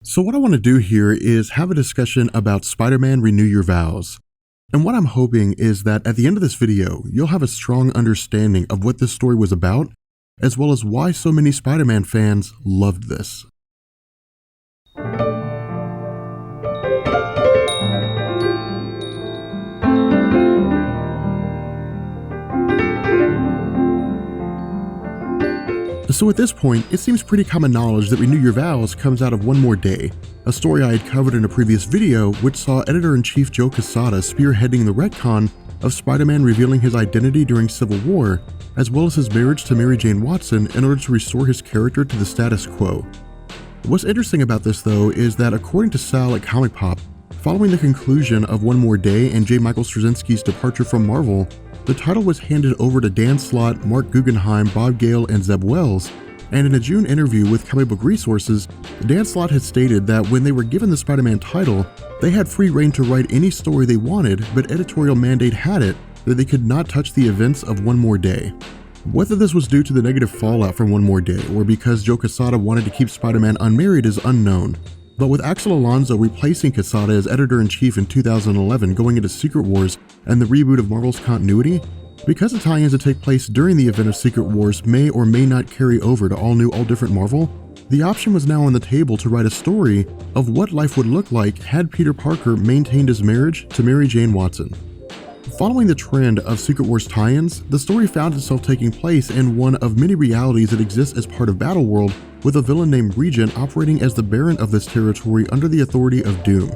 So what I want to do here is have a discussion about Spider-Man Renew Your Vows. And what I'm hoping is that at the end of this video, you'll have a strong understanding of what this story was about, as well as why so many Spider-Man fans loved this. So at this point, it seems pretty common knowledge that Renew Your Vows comes out of One More Day, a story I had covered in a previous video which saw Editor-in-Chief Joe Quesada spearheading the retcon of Spider-Man revealing his identity during Civil War, as well as his marriage to Mary Jane Watson in order to restore his character to the status quo. What's interesting about this though is that according to Sal at Comic Pop, following the conclusion of One More Day and J. Michael Straczynski's departure from Marvel, the title was handed over to Dan Slott, Mark Guggenheim, Bob Gale, and Zeb Wells, and in a June interview with Comic Book Resources, Dan Slott had stated that when they were given the Spider-Man title, they had free reign to write any story they wanted, but editorial mandate had it that they could not touch the events of One More Day. Whether this was due to the negative fallout from One More Day or because Joe Quesada wanted to keep Spider-Man unmarried is unknown. But with Axel Alonso replacing Quesada as editor-in-chief in 2011 going into Secret Wars and the reboot of Marvel's continuity, because the tie-ins that take place during the event of Secret Wars may or may not carry over to all new, all different Marvel, the option was now on the table to write a story of what life would look like had Peter Parker maintained his marriage to Mary Jane Watson. Following the trend of Secret Wars tie-ins, the story found itself taking place in one of many realities that exist as part of Battleworld, with a villain named Regent operating as the Baron of this territory under the authority of Doom.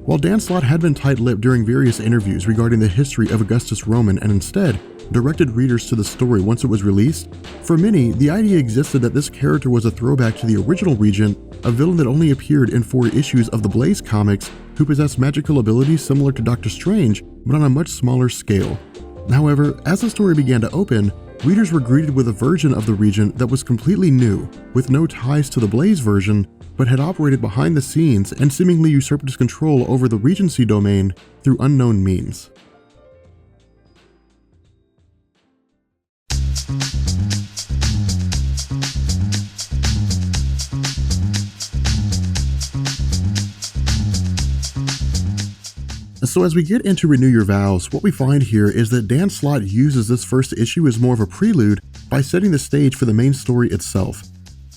While Dan Slott had been tight-lipped during various interviews regarding the history of Augustus Roman and instead directed readers to the story once it was released, for many, the idea existed that this character was a throwback to the original Regent, a villain that only appeared in 4 issues of the Blaze comics who possessed magical abilities similar to Doctor Strange, but on a much smaller scale. However, as the story began to open, readers were greeted with a version of the Regent that was completely new, with no ties to the Blaze version, but had operated behind the scenes and seemingly usurped his control over the Regency domain through unknown means. So as we get into Renew Your Vows, what we find here is that Dan Slott uses this first issue as more of a prelude by setting the stage for the main story itself.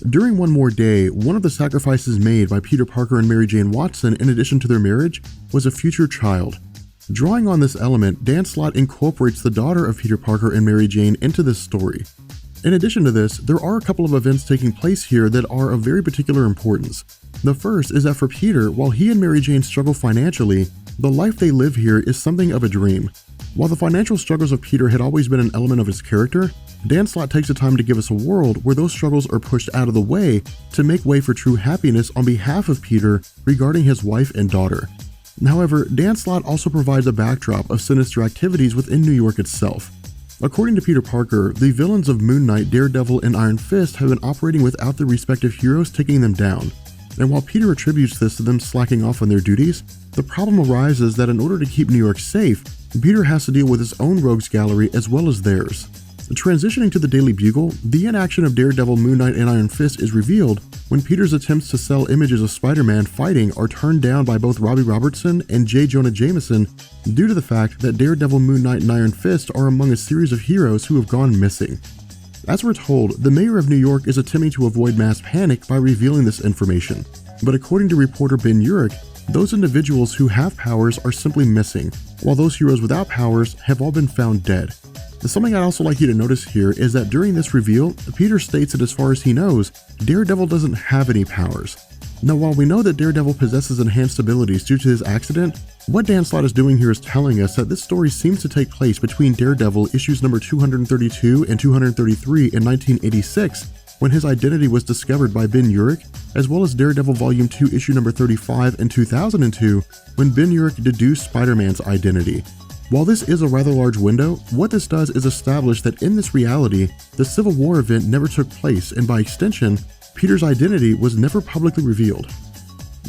During One More Day, one of the sacrifices made by Peter Parker and Mary Jane Watson in addition to their marriage was a future child. Drawing on this element, Dan Slott incorporates the daughter of Peter Parker and Mary Jane into this story. In addition to this, there are a couple of events taking place here that are of very particular importance. The first is that for Peter, while he and Mary Jane struggle financially, the life they live here is something of a dream. While the financial struggles of Peter had always been an element of his character, Dan Slott takes the time to give us a world where those struggles are pushed out of the way to make way for true happiness on behalf of Peter regarding his wife and daughter. However, Dan Slott also provides a backdrop of sinister activities within New York itself. According to Peter Parker, the villains of Moon Knight, Daredevil, and Iron Fist have been operating without their respective heroes taking them down. And while Peter attributes this to them slacking off on their duties, the problem arises that in order to keep New York safe, Peter has to deal with his own rogues gallery as well as theirs. Transitioning to the Daily Bugle, the inaction of Daredevil, Moon Knight, and Iron Fist is revealed when Peter's attempts to sell images of Spider-Man fighting are turned down by both Robbie Robertson and J. Jonah Jameson due to the fact that Daredevil, Moon Knight, and Iron Fist are among a series of heroes who have gone missing. As we're told, the mayor of New York is attempting to avoid mass panic by revealing this information, but according to reporter Ben Urich, those individuals who have powers are simply missing, while those heroes without powers have all been found dead. Something I'd also like you to notice here is that during this reveal, Peter states that as far as he knows, Daredevil doesn't have any powers. Now, while we know that Daredevil possesses enhanced abilities due to his accident, what Dan Slott is doing here is telling us that this story seems to take place between Daredevil issues number 232 and 233 in 1986, when his identity was discovered by Ben Urich, as well as Daredevil Volume 2 issue number 35 in 2002, when Ben Urich deduced Spider-Man's identity. While this is a rather large window, what this does is establish that in this reality, the Civil War event never took place, and by extension, Peter's identity was never publicly revealed.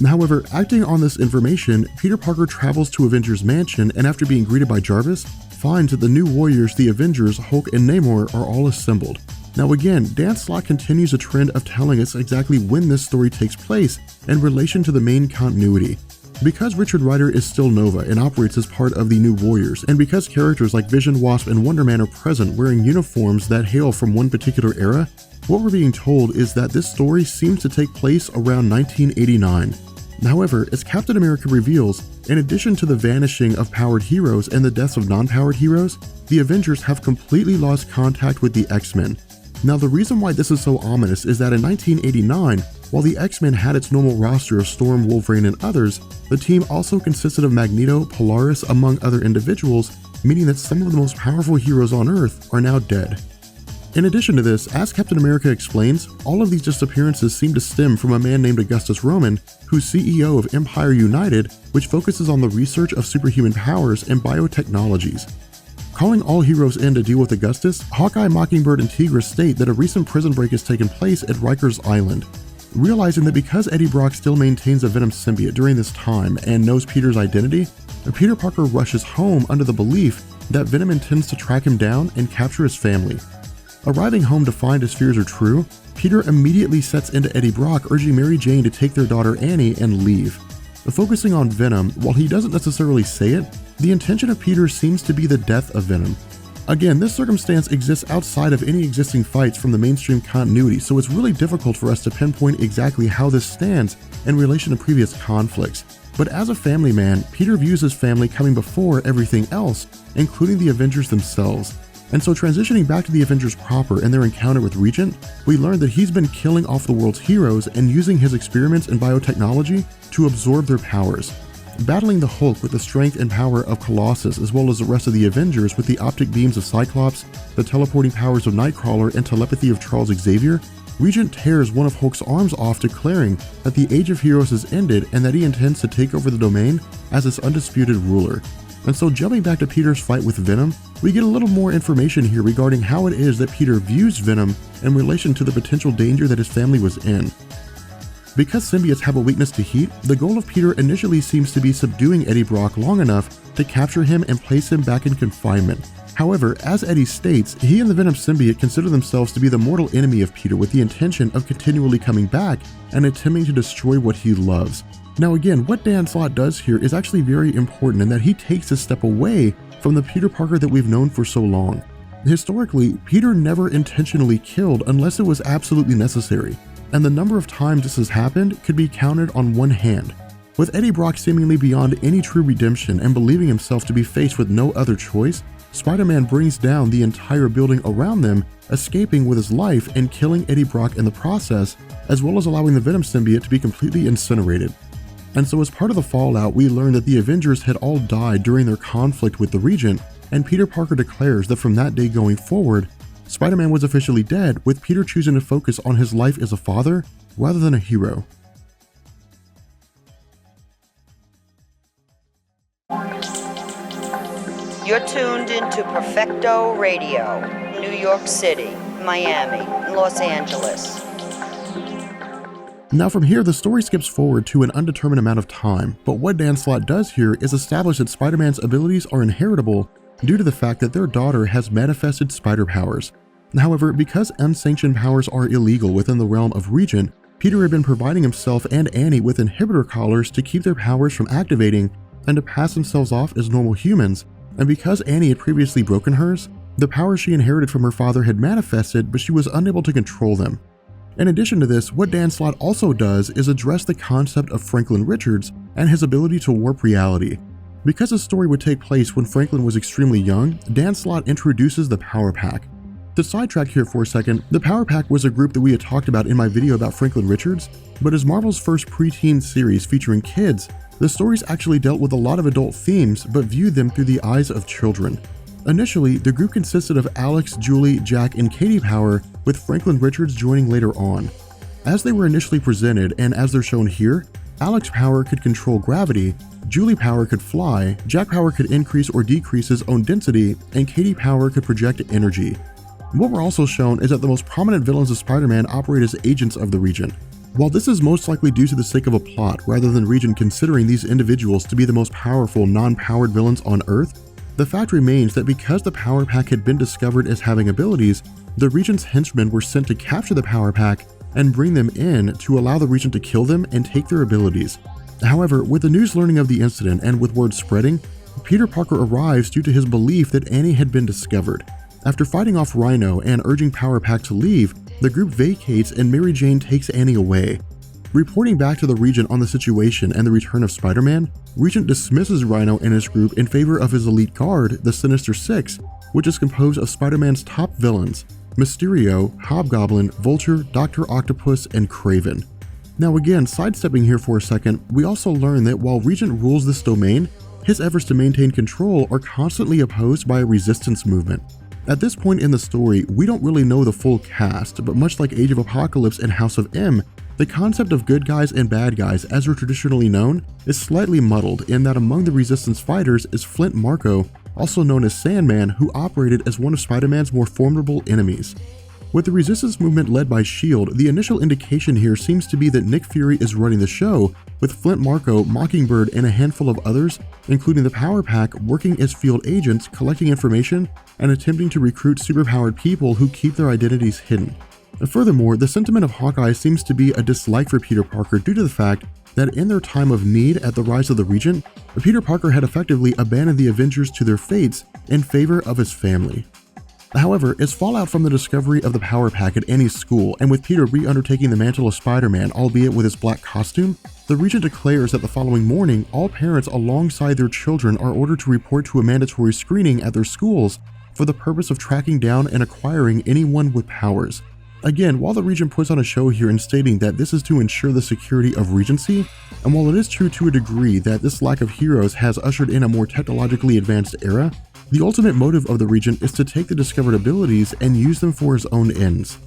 However, acting on this information, Peter Parker travels to Avengers Mansion and after being greeted by Jarvis, finds that the new warriors, the Avengers, Hulk and Namor, are all assembled. Now again, Dan Slott continues a trend of telling us exactly when this story takes place in relation to the main continuity. Because Richard Rider is still Nova and operates as part of the New Warriors, and because characters like Vision, Wasp, and Wonder Man are present wearing uniforms that hail from one particular era, what we're being told is that this story seems to take place around 1989. However, as Captain America reveals, in addition to the vanishing of powered heroes and the deaths of non-powered heroes, the Avengers have completely lost contact with the X-Men. Now, the reason why this is so ominous is that in 1989, while the X-Men had its normal roster of Storm, Wolverine, and others, the team also consisted of Magneto, Polaris, among other individuals, meaning that some of the most powerful heroes on Earth are now dead. In addition to this, as Captain America explains, all of these disappearances seem to stem from a man named Augustus Roman, who's CEO of Empire United, which focuses on the research of superhuman powers and biotechnologies. Calling all heroes in to deal with Augustus, Hawkeye, Mockingbird, and Tigra state that a recent prison break has taken place at Rikers Island. Realizing that because Eddie Brock still maintains a Venom symbiote during this time and knows Peter's identity, Peter Parker rushes home under the belief that Venom intends to track him down and capture his family. Arriving home to find his fears are true, Peter immediately sets into Eddie Brock, urging Mary Jane to take their daughter Annie and leave. Focusing on Venom, while he doesn't necessarily say it, the intention of Peter seems to be the death of Venom. Again, this circumstance exists outside of any existing fights from the mainstream continuity, so it's really difficult for us to pinpoint exactly how this stands in relation to previous conflicts. But as a family man, Peter views his family coming before everything else, including the Avengers themselves. And so transitioning back to the Avengers proper and their encounter with Regent, we learn that he's been killing off the world's heroes and using his experiments in biotechnology to absorb their powers. Battling the Hulk with the strength and power of Colossus, as well as the rest of the Avengers with the optic beams of Cyclops, the teleporting powers of Nightcrawler, and telepathy of Charles Xavier, Regent tears one of Hulk's arms off, declaring that the Age of Heroes has ended and that he intends to take over the domain as its undisputed ruler. And so jumping back to Peter's fight with Venom, we get a little more information here regarding how it is that Peter views Venom in relation to the potential danger that his family was in. Because symbiotes have a weakness to heat, the goal of Peter initially seems to be subduing Eddie Brock long enough to capture him and place him back in confinement. However, as Eddie states, he and the Venom symbiote consider themselves to be the mortal enemy of Peter with the intention of continually coming back and attempting to destroy what he loves. Now again, what Dan Slott does here is actually very important in that he takes a step away from the Peter Parker that we've known for so long. Historically, Peter never intentionally killed unless it was absolutely necessary, and the number of times this has happened could be counted on one hand. With Eddie Brock seemingly beyond any true redemption and believing himself to be faced with no other choice, Spider-Man brings down the entire building around them, escaping with his life and killing Eddie Brock in the process, as well as allowing the Venom symbiote to be completely incinerated. And so as part of the fallout, we learn that the Avengers had all died during their conflict with the Regent, and Peter Parker declares that from that day going forward, Spider-Man was officially dead, with Peter choosing to focus on his life as a father rather than a hero. You're tuned into Perfecto Radio, New York City, Miami, Los Angeles. Now from here, the story skips forward to an undetermined amount of time, but what Dan Slott does here is establish that Spider-Man's abilities are inheritable due to the fact that their daughter has manifested spider powers. However, because unsanctioned powers are illegal within the realm of Regent, Peter had been providing himself and Annie with inhibitor collars to keep their powers from activating and to pass themselves off as normal humans, and because Annie had previously broken hers, the powers she inherited from her father had manifested, but she was unable to control them. In addition to this, what Dan Slott also does is address the concept of Franklin Richards and his ability to warp reality. Because the story would take place when Franklin was extremely young, Dan Slott introduces the Power Pack. To sidetrack here for a second, the Power Pack was a group that we had talked about in my video about Franklin Richards, but as Marvel's first preteen series featuring kids, the stories actually dealt with a lot of adult themes but viewed them through the eyes of children. Initially, the group consisted of Alex, Julie, Jack, and Katie Power, with Franklin Richards joining later on. As they were initially presented, and as they're shown here, Alex Power could control gravity, Julie Power could fly, Jack Power could increase or decrease his own density, and Katie Power could project energy. What we're also shown is that the most prominent villains of Spider-Man operate as agents of the Regent. While this is most likely due to the sake of a plot rather than Regent considering these individuals to be the most powerful non-powered villains on Earth, the fact remains that because the Power Pack had been discovered as having abilities, The Regent's henchmen were sent to capture the power pack and bring them in to allow the Regent to kill them and take their abilities. However, with the news learning of the incident and with word spreading, Peter Parker arrives due to his belief that Annie had been discovered. After fighting off Rhino and urging Power Pack to leave, the group vacates and Mary Jane takes Annie away. Reporting back to the Regent on the situation and the return of Spider-Man, Regent dismisses Rhino and his group in favor of his elite guard, the Sinister Six, which is composed of Spider-Man's top villains, Mysterio, Hobgoblin, Vulture, Dr. Octopus, and Kraven. Now again, sidestepping here for a second, we also learn that while Regent rules this domain, his efforts to maintain control are constantly opposed by a resistance movement. At this point in the story, we don't really know the full cast, but much like Age of Apocalypse and House of M, the concept of good guys and bad guys as are traditionally known is slightly muddled in that among the Resistance fighters is Flint Marko, also known as Sandman, who operated as one of Spider-Man's more formidable enemies. With the Resistance movement led by S.H.I.E.L.D., the initial indication here seems to be that Nick Fury is running the show, with Flint Marko, Mockingbird, and a handful of others, including the Power Pack, working as field agents, collecting information, and attempting to recruit superpowered people who keep their identities hidden. Furthermore, the sentiment of Hawkeye seems to be a dislike for Peter Parker due to the fact that in their time of need at the rise of the Regent, Peter Parker had effectively abandoned the Avengers to their fates in favor of his family. However, as fallout from the discovery of the Power Pack at Annie's school and with Peter re-undertaking the mantle of Spider-Man, albeit with his black costume, the Regent declares that the following morning, all parents alongside their children are ordered to report to a mandatory screening at their schools for the purpose of tracking down and acquiring anyone with powers. Again, while the Regent puts on a show here in stating that this is to ensure the security of Regency, and while it is true to a degree that this lack of heroes has ushered in a more technologically advanced era, the ultimate motive of the Regent is to take the discovered abilities and use them for his own ends.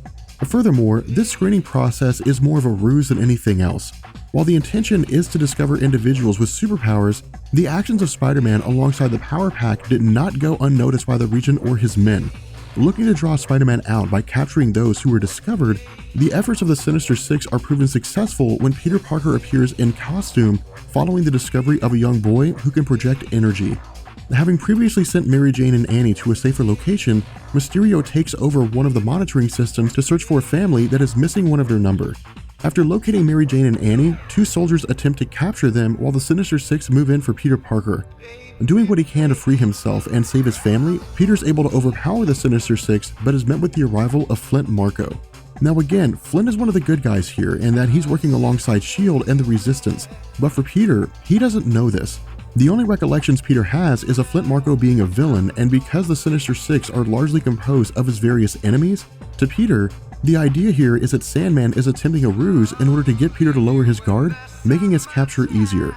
Furthermore, this screening process is more of a ruse than anything else. While the intention is to discover individuals with superpowers, the actions of Spider-Man alongside the Power Pack did not go unnoticed by the Regent or his men. Looking to draw Spider-Man out by capturing those who were discovered, the efforts of the Sinister Six are proven successful when Peter Parker appears in costume following the discovery of a young boy who can project energy. Having previously sent Mary Jane and Annie to a safer location, Mysterio takes over one of the monitoring systems to search for a family that is missing one of their number. After locating Mary Jane and Annie, two soldiers attempt to capture them while the Sinister Six move in for Peter Parker. Doing what he can to free himself and save his family, Peter's able to overpower the Sinister Six, but is met with the arrival of Flint Marko. Now again, Flint is one of the good guys here in that he's working alongside S.H.I.E.L.D. and the Resistance, but for Peter, he doesn't know this. The only recollections Peter has is of Flint Marko being a villain, and because the Sinister Six are largely composed of his various enemies, to Peter, the idea here is that Sandman is attempting a ruse in order to get Peter to lower his guard, making his capture easier.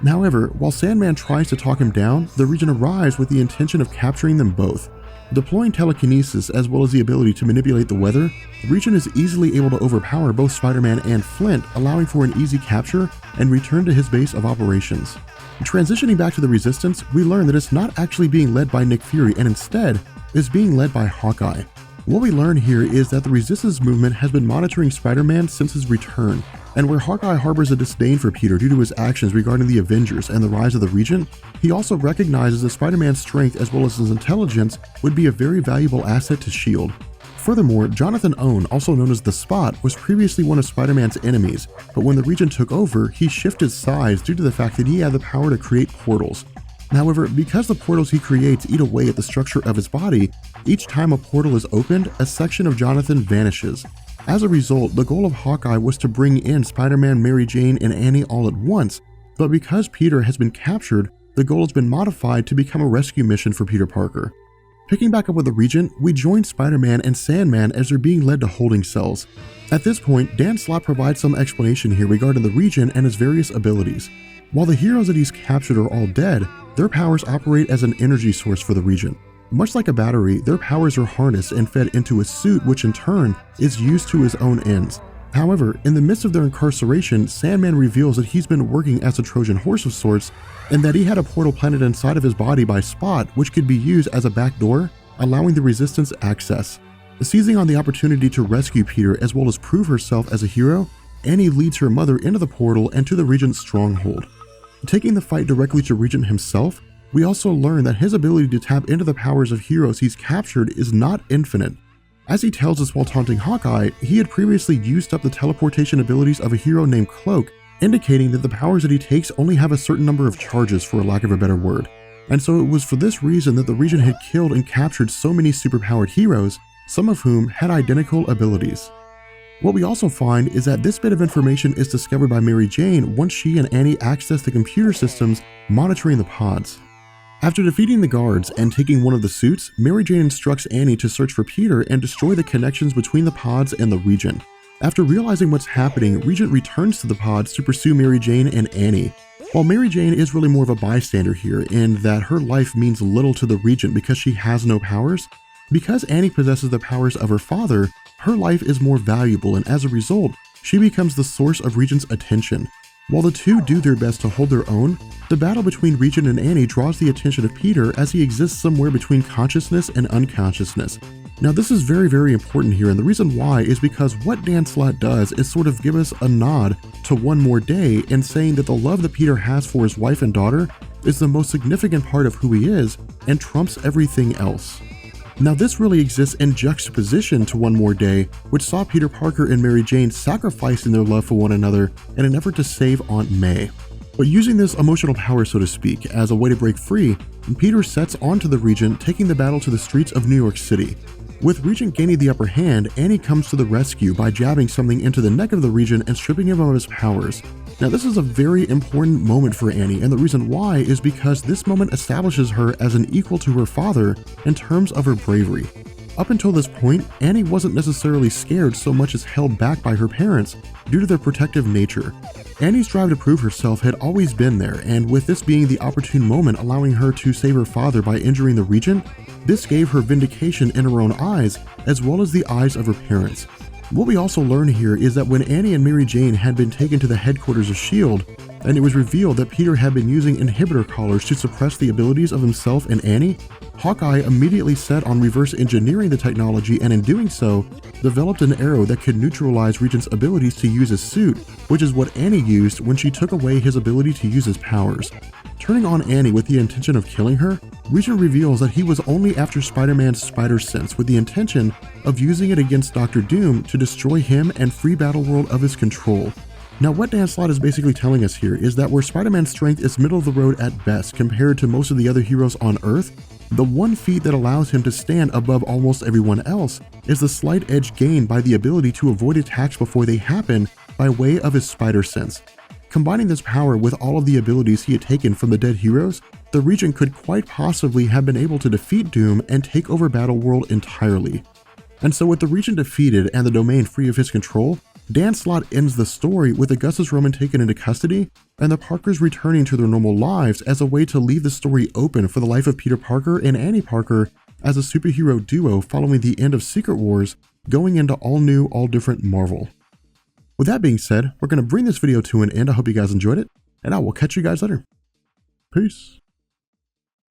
However, while Sandman tries to talk him down, the Regent arrives with the intention of capturing them both. Deploying telekinesis as well as the ability to manipulate the weather, the Regent is easily able to overpower both Spider-Man and Flint, allowing for an easy capture and return to his base of operations. Transitioning back to the Resistance, we learn that it's not actually being led by Nick Fury and instead is being led by Hawkeye. What we learn here is that the Resistance movement has been monitoring Spider-Man since his return, and where Hawkeye harbors a disdain for Peter due to his actions regarding the Avengers and the rise of the Regent, he also recognizes that Spider-Man's strength as well as his intelligence would be a very valuable asset to S.H.I.E.L.D. Furthermore, Jonathan Owen, also known as The Spot, was previously one of Spider-Man's enemies, but when the Regent took over, he shifted sides due to the fact that he had the power to create portals. However, because the portals he creates eat away at the structure of his body, each time a portal is opened, a section of Jonathan vanishes. As a result, the goal of Hawkeye was to bring in Spider-Man, Mary Jane, and Annie all at once, but because Peter has been captured, the goal has been modified to become a rescue mission for Peter Parker. Picking back up with the Regent, we join Spider-Man and Sandman as they're being led to holding cells. At this point, Dan Slott provides some explanation here regarding the Regent and his various abilities. While the heroes that he's captured are all dead, their powers operate as an energy source for the Regent. Much like a battery, their powers are harnessed and fed into a suit which in turn is used to his own ends. However, in the midst of their incarceration, Sandman reveals that he's been working as a Trojan horse of sorts, and that he had a portal planted inside of his body by Spot which could be used as a backdoor, allowing the Resistance access. Seizing on the opportunity to rescue Peter as well as prove herself as a hero, Annie leads her mother into the portal and to the Regent's stronghold. Taking the fight directly to Regent himself, we also learn that his ability to tap into the powers of heroes he's captured is not infinite. As he tells us while taunting Hawkeye, he had previously used up the teleportation abilities of a hero named Cloak, indicating that the powers that he takes only have a certain number of charges, for lack of a better word. And so it was for this reason that the Regent had killed and captured so many superpowered heroes, some of whom had identical abilities. What we also find is that this bit of information is discovered by Mary Jane once she and Annie access the computer systems monitoring the pods. After defeating the guards and taking one of the suits, Mary Jane instructs Annie to search for Peter and destroy the connections between the pods and the Regent. After realizing what's happening, Regent returns to the pods to pursue Mary Jane and Annie. While Mary Jane is really more of a bystander here in that her life means little to the Regent because she has no powers, because Annie possesses the powers of her father, her life is more valuable, and as a result, she becomes the source of Regent's attention. While the two do their best to hold their own, the battle between Regent and Annie draws the attention of Peter as he exists somewhere between consciousness and unconsciousness. Now this is very important here, and the reason why is because what Dan Slott does is sort of give us a nod to One More Day and saying that the love that Peter has for his wife and daughter is the most significant part of who he is and trumps everything else. Now this really exists in juxtaposition to One More Day, which saw Peter Parker and Mary Jane sacrificing their love for one another in an effort to save Aunt May. But using this emotional power, so to speak, as a way to break free, Peter sets onto the Regent, taking the battle to the streets of New York City. With Regent gaining the upper hand, Annie comes to the rescue by jabbing something into the neck of the Regent and stripping him of his powers. Now this is a very important moment for Annie, and the reason why is because this moment establishes her as an equal to her father in terms of her bravery. Up until this point, Annie wasn't necessarily scared so much as held back by her parents due to their protective nature. Annie's drive to prove herself had always been there, and with this being the opportune moment allowing her to save her father by injuring the Regent, this gave her vindication in her own eyes as well as the eyes of her parents. What we also learn here is that when Annie and Mary Jane had been taken to the headquarters of S.H.I.E.L.D., and it was revealed that Peter had been using inhibitor collars to suppress the abilities of himself and Annie, Hawkeye immediately set on reverse engineering the technology, and in doing so, developed an arrow that could neutralize Regent's abilities to use his suit, which is what Annie used when she took away his ability to use his powers. Turning on Annie with the intention of killing her, Regent reveals that he was only after Spider-Man's spider sense with the intention of using it against Dr. Doom to destroy him and free Battleworld of his control. Now what Dan Slott is basically telling us here is that where Spider-Man's strength is middle of the road at best compared to most of the other heroes on Earth, the one feat that allows him to stand above almost everyone else is the slight edge gained by the ability to avoid attacks before they happen by way of his spider sense. Combining this power with all of the abilities he had taken from the dead heroes, the Regent could quite possibly have been able to defeat Doom and take over Battleworld entirely. And so with the Regent defeated and the domain free of his control, Dan Slott ends the story with Augustus Roman taken into custody and the Parkers returning to their normal lives as a way to leave the story open for the life of Peter Parker and Annie Parker as a superhero duo following the end of Secret Wars, going into all new, all different Marvel. With that being said, we're going to bring this video to an end. I hope you guys enjoyed it, and I will catch you guys later. Peace.